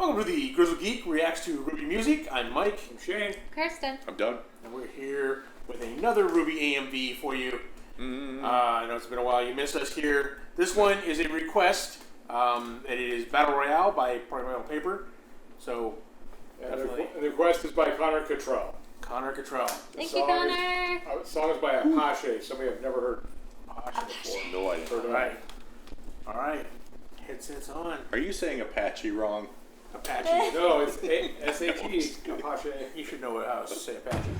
Welcome to the Grizzled Geek Reacts to RWBY Music. I'm Mike. I'm Shane. Kirsten. I'm Doug. And we're here with another RWBY AMV for you. I know it's been a while. You missed us here. This one is a request. And it is Battle Royale by Royale Paper. So, definitely. The request is by Connor Cottrell. Connor Cottrell. Thank you, Connor. The song is by Apache. Somebody I've never heard Apache before. No idea. All right. Headsets on. Are you saying Apache wrong? Apache. No, it's S-H-E. Apache. You should know how to say Apache.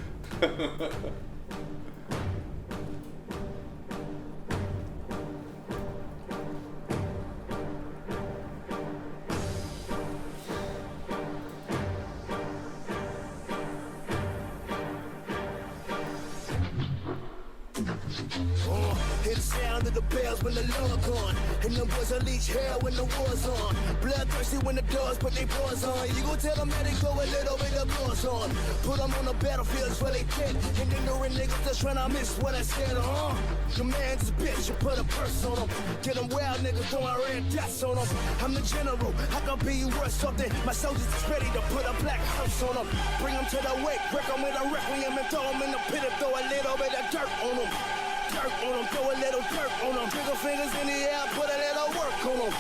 Hear the sound of the bells when the Lord gone. And them boys unleash hell when the war's on. Bloodthirsty when the dogs put their paws on. You gon' tell them that they go a little bit of gloss on. Put them on the battlefield where they dead. And ignorant niggas just tryna miss what I said, Command this bitch, you put a purse on them. Get them wild niggas throwing red dots on them. I'm the general, I can be worth something. My soldiers is ready to put a black hearse on them. Bring them to the wake, break them with a requiem and throw them in the pit and throw a little bit of dirt on them. Dirt on them, throw a little dirt on them. Trigger fingers in the air, put a little work on them.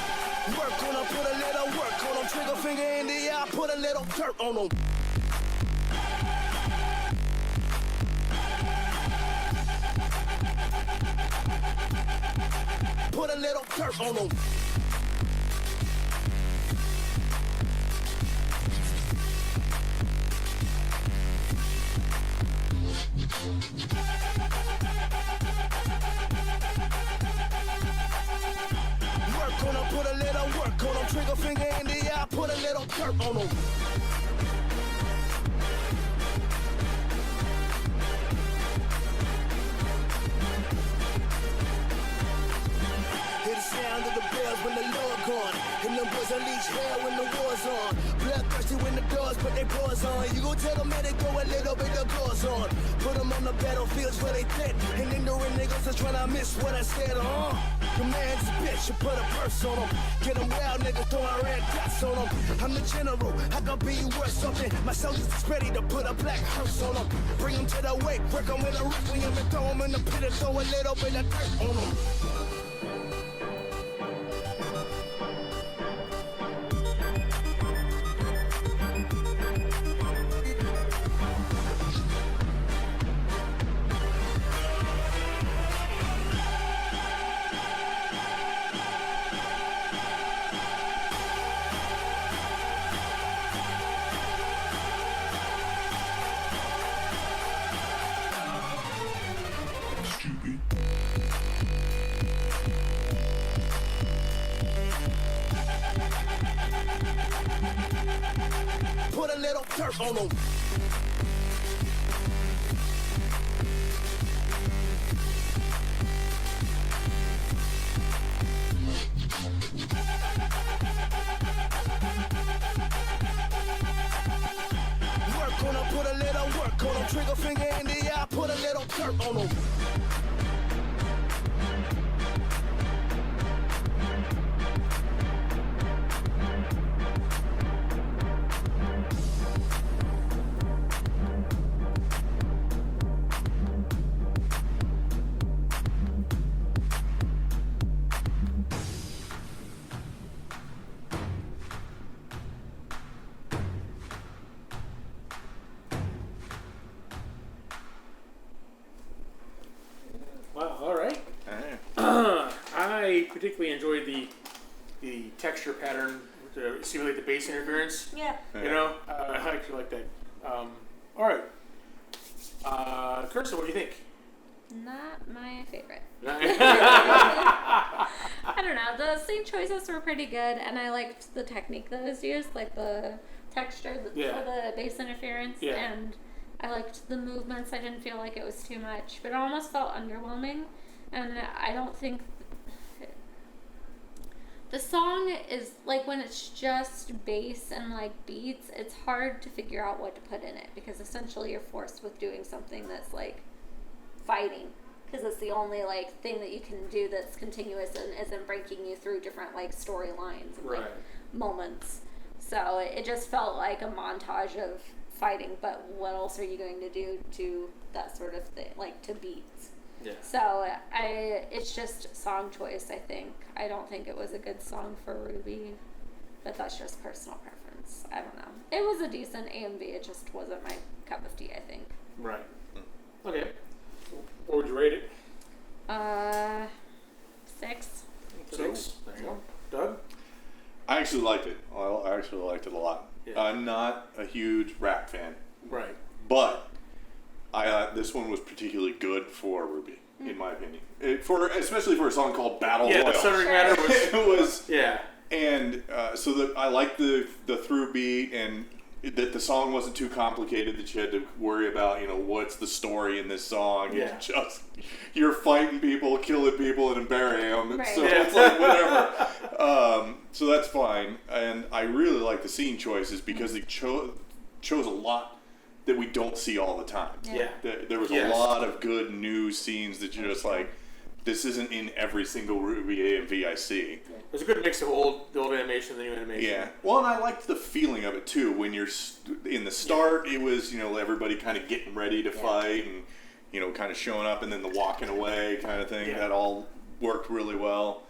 Work on them, put a little work on them. Trigger finger in the air, put a little dirt on them. Put a little dirt on them. Work on them, put a little work on them. Trigger finger in the air, put a little dirt on them. Hear the sound of the bells when the Lord gone. And them boys unleash hell when the war's on. Bloodthirsty when the dogs put their paws on. You gon' tell them that they go a little bit of gloss on. Put them on the battlefields where they dead. And ignorant niggas just tryna miss what I said, Command this bitch, you put a purse on them. Get them wild niggas throwing red dots on them. I'm the general, I can be worth something. My soldiers is ready to put a black hearse on them. Bring them to the wake, break them with a requiem and throw them in the pit and throw a little bit of dirt on them. Put a little dirt on them. Work on them, put a little work on them. Trigger finger in the air, put a little dirt on them. Wow, all right. I particularly enjoyed the texture pattern to simulate the bass interference. Yeah. You know, I actually like that. All right. Kirsten, what do you think? Not my favorite. Yeah. I don't know. The scene choices were pretty good, and I liked the technique that was used, like the texture for the bass interference, and I liked the movements. I didn't feel like it was too much, but it almost felt underwhelming, and I don't think the song is, like, when it's just bass and, like, beats, it's hard to figure out what to put in it, because essentially you're forced with doing something that's, like, fighting, because it's the only, like, thing that you can do that's continuous and isn't breaking you through different, like, storylines and, like, moments. So it just felt like a montage of fighting, but what else are you going to do to that sort of thing, like to beats? Yeah. So it's just song choice, I think. I don't think it was a good song for RWBY, but that's just personal preference. I don't know. It was a decent AMV. It just wasn't my cup of tea, I think. Right. Okay. What would you rate it? 6. 6. There you go. Doug? I actually liked it. I actually liked it a lot. Yeah. I'm not a huge rap fan, Right. but this one was particularly good for RWBY, in my opinion. Especially for a song called Battle Yeah, Royale. the Southern Matter was. It was. Yeah. And I liked the through beat, and that the song wasn't too complicated that you had to worry about, what's the story in this song. Yeah. It's just, you're fighting people, killing people, and burying them. Right. So Yeah. it's like, whatever. So that's fine. And I really like the scene choices because they chose a lot that we don't see all the time. Yeah. There was Yes. a lot of good new scenes that you're just like, this isn't in every single RWBY AMV I see. There's a good mix of the old animation and the new animation. Yeah. Well, and I liked the feeling of it too. When you're in the start, it was everybody kind of getting ready to fight and kind of showing up, and then the walking away kind of thing. Yeah. That all worked really well.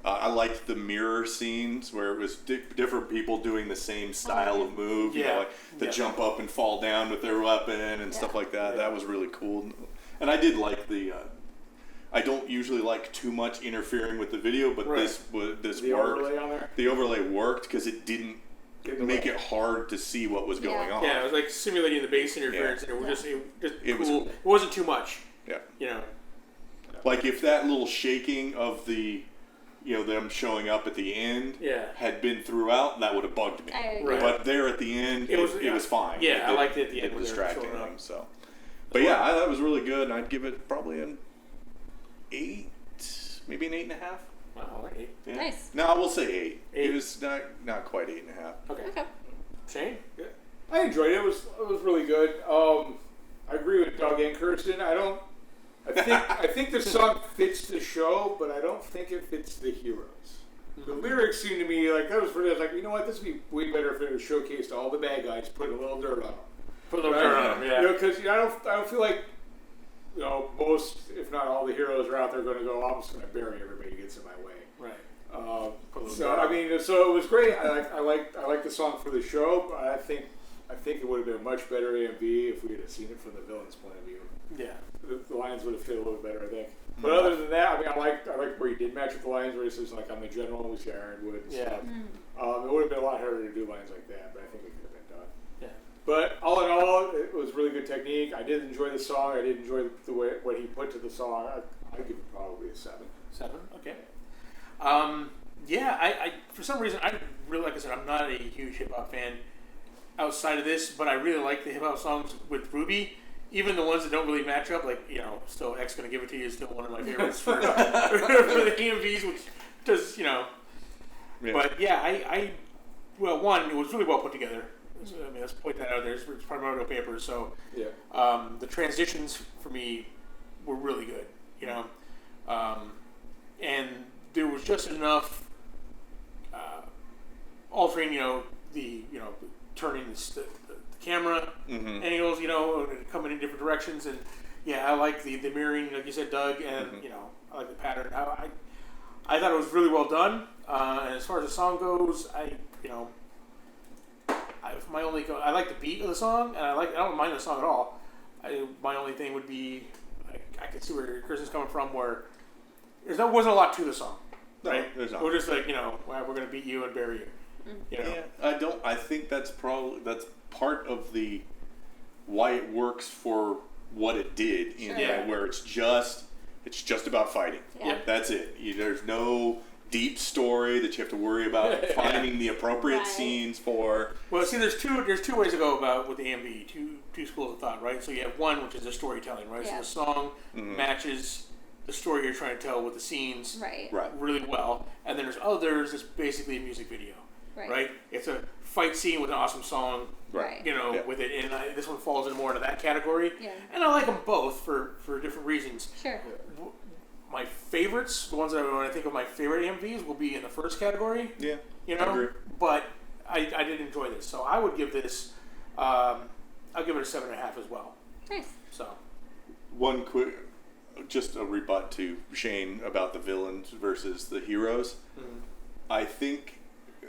I liked the mirror scenes where it was different people doing the same style of move. Yeah. Like the jump up and fall down with their weapon and stuff like that. Yeah. That was really cool. And I did like the. I don't usually like too much interfering with the video, but Right. this The worked. overlay on there? The overlay worked because it didn't make it hard to see what was going on. Yeah, it was like simulating the bass interference, Yeah. and it was just It was cool. cool. It wasn't too much. Yeah. Like if that little shaking of the, them showing up at the end had been throughout, that would have bugged me. I agree. Right. But there at the end, it was fine. Yeah, I liked it at the end when they were distracting showing up. them. So, but yeah, I thought it was really good, and I'd give it probably an 8, maybe an 8.5. Wow, 8. Yeah. Nice. No, I will say 8. 8. It was not quite 8.5. Okay. Okay. Shane? I enjoyed it. It was really good. I agree with Doug and Kirsten. I think the song fits the show, but I don't think it fits the heroes. The lyrics seem to me like that was for this. Like, you know what? This would be way better if it was showcased all the bad guys, put a little dirt on them. Put a little dirt on them, yeah. Because I don't feel like most, if not all, the heroes are out there going to go. I'm just going to bury everybody who gets in my way. Right. So I mean, so it was great. I like the song for the show, but I think it would have been a much better AMV if we had seen it from the villain's point of view. Yeah. The lines would have fit a little better, I think. But other than that, I mean, I like where he did match with the lines where he says like, "I'm the general," we see Ironwood and stuff. It would have been a lot harder to do lines like that, but I think it could have been done. Yeah. But all in all, it was really good technique. I did enjoy the song. I did enjoy the way what he put to the song. I'd give it probably a 7. 7? Okay. Yeah, I for some reason, I really, like I said, I'm not a huge hip-hop fan outside of this, but I really like the hip-hop songs with RWBY. Even the ones that don't really match up, like, still X Gonna Give It To You is still one of my favorites for the AMVs, which does, Yeah. But yeah, well, one, it was really well put together. I mean, let's point that out there. It's primordial paper, so Yeah. the transitions for me were really good, and there was just enough altering, the turning the camera angles, coming in different directions, and yeah, I like the mirroring, like you said, Doug, and I like the pattern. I thought it was really well done, and as far as the song goes, I like the beat of the song, and I don't mind the song at all. My only thing would be I can see where Chris is coming from, where there wasn't a lot to the song, right? No, there's not. We're just like, well, we're gonna beat you and bury you. Yeah, I think that's part of the why it works for what it did in that, where it's just about fighting. Yeah. That's it. There's no deep story that you have to worry about finding the appropriate scenes for. Well, see, there's two ways to go about with the AMV. Two schools of thought, right? So you have one, which is the storytelling, right? Yeah. So the song matches the story you're trying to tell with the scenes Right. really well, and then there's others. It's basically a music video. Right. It's a fight scene with an awesome song, Right. with it. And this one falls in more into that category. Yeah. And I like them both for different reasons. Sure. My favorites, the ones that when I think of my favorite AMVs, will be in the first category. Yeah. You I know, agree. but I did enjoy this. So I would give this, I'll give it a 7.5 as well. Nice. So. One quick, just a rebut to Shane about the villains versus the heroes. Mm-hmm. I think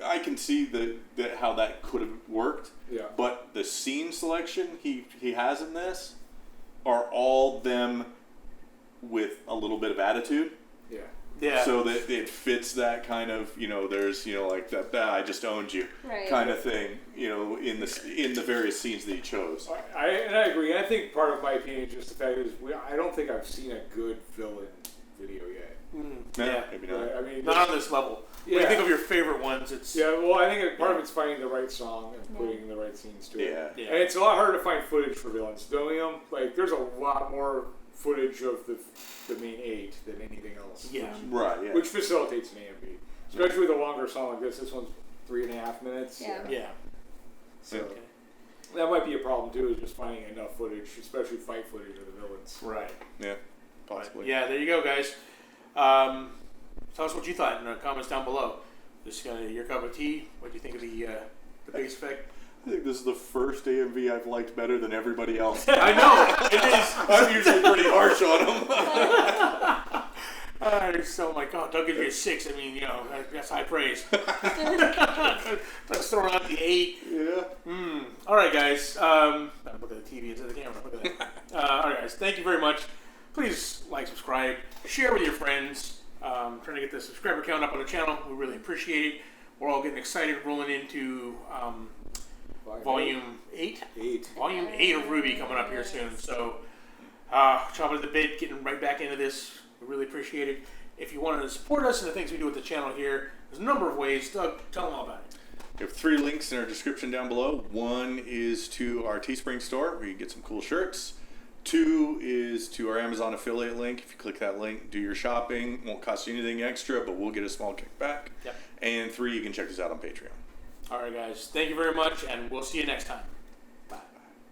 I can see that how that could have worked. Yeah. But the scene selection he has in this are all them with a little bit of attitude. Yeah. Yeah. So that it fits that kind of, there's, like that I just owned you kind of thing, in the various scenes that he chose. I agree. I think part of my opinion is just the fact is I don't think I've seen a good villain video yet. Yeah. Maybe not. I mean, not on this level. When you think of your favorite ones, it's... Yeah, well, I think part of it's finding the right song and putting the right scenes to it. Yeah. And it's a lot harder to find footage for villains. Like, there's a lot more footage of the main 8 than anything else. Yeah. Right, yeah. Which facilitates an AMV. Especially with a longer song like this. This one's 3.5 minutes. Yeah. So that might be a problem, too, is just finding enough footage, especially fight footage of the villains. Right. Yeah, possibly. Yeah, there you go, guys. Tell us what you thought in the comments down below. Just your cup of tea. What do you think of the bass effect? I think this is the first AMV I've liked better than everybody else. I know it is. I'm usually pretty harsh on them. So I'm like, oh, Doug gives you a 6. I mean, that's high praise. Let's throw out the 8. Yeah. All right, guys. I'm looking at the TV instead of the camera. Look at that. All right, guys. Thank you very much. Please like, subscribe, share with your friends. Trying to get the subscriber count up on the channel. We really appreciate it. We're all getting excited rolling into Volume 8? Volume 8 of RWBY coming up here soon. So, chopping at the bit, getting right back into this. We really appreciate it. If you want to support us and the things we do with the channel here, there's a number of ways. Doug, tell them all about it. We have 3 links in our description down below. 1 is to our Teespring store where you can get some cool shirts. 2 is to our Amazon affiliate link. If you click that link, do your shopping. Won't cost you anything extra, but we'll get a small kickback. Yep. And 3, you can check us out on Patreon. All right, guys. Thank you very much, and we'll see you next time.